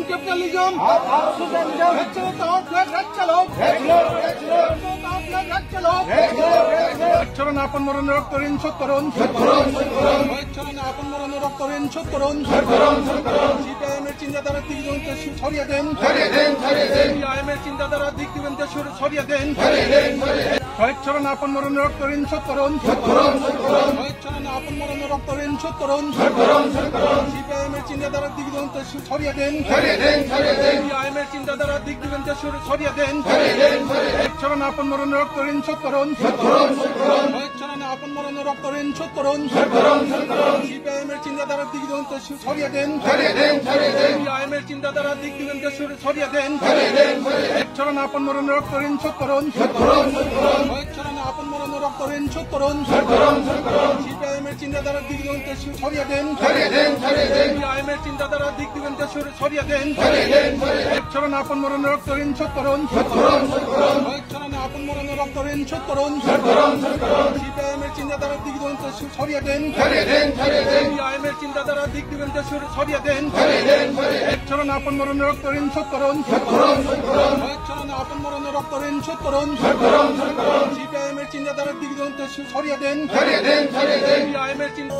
Capitalism চলন আপন মরণের রক্ত ঋণ শোধ করুন, চলন আপন মরণের রক্ত ঋণ শোধ করুন। সিপিআইএমের চিন্তাধারা দিগজনকে ছড়িয়ে দেন, সিপিআইএমের চিন্তাধারা দিগজনকে ছড়িয়ে দেন। শহীদ চলন আপন মরণের রক্ত ঋণ শোধ করুন, শহীদ চলন আপন মরণের রক্ত ঋণ শোধ করুন। সিপিআইএমের চিন্তাধারা দিগজনকে ছড়িয়ে দেন, সিপিআইএমের চিন্তাধারা দিগজনকে ছড়িয়ে দেন। শহীদ চলন আপন মরণের রক্ত ঋণ শোধ করুন, শহীদ চলন আপন মরণের রক্ত ঋণ শোধ করুন। সিপিআইএমের চিন্তাধারা দিগজনকে ছড়িয়ে দেন, সিপিআইএমের চিন্তাধারা দিগজনকে ছড়িয়ে দেন। শহীদ চলন আপন মরণের রক্ত ঋণ শোধ করুন, শহীদ চলন আপন মরণের রক্ত ঋণ শোধ করুন। সিপিআইএমের চিন্তাধারা দিগজনকে ছড়িয়ে দেন, সিপিআইএমের চিন্তাধারা দিগজনকে ছড়িয়ে দেন। শহীদ চলন আপন মরণের রক্ত ঋণ শোধ করুন, শহীদ চলন আপন মরণের রক্ত ঋণ শোধ করুন। সিপিআইএমের চিন্তাধারা দিগজনকে ছড়িয়ে দেন, সিপিআইএমের চিন্তাধারা দিগজনকে ছড়িয়ে দেন। শহীদ চলন আপন মরণের রক্ত ঋণ শোধ করুন, শহীদ চলন আপন মরণের রক্ত ঋণ শোধ করুন। সিপিআইএমের চিন্তাধারা দিগজনকে ছড়িয়ে দেন, সিপিআইএমের চিন্তা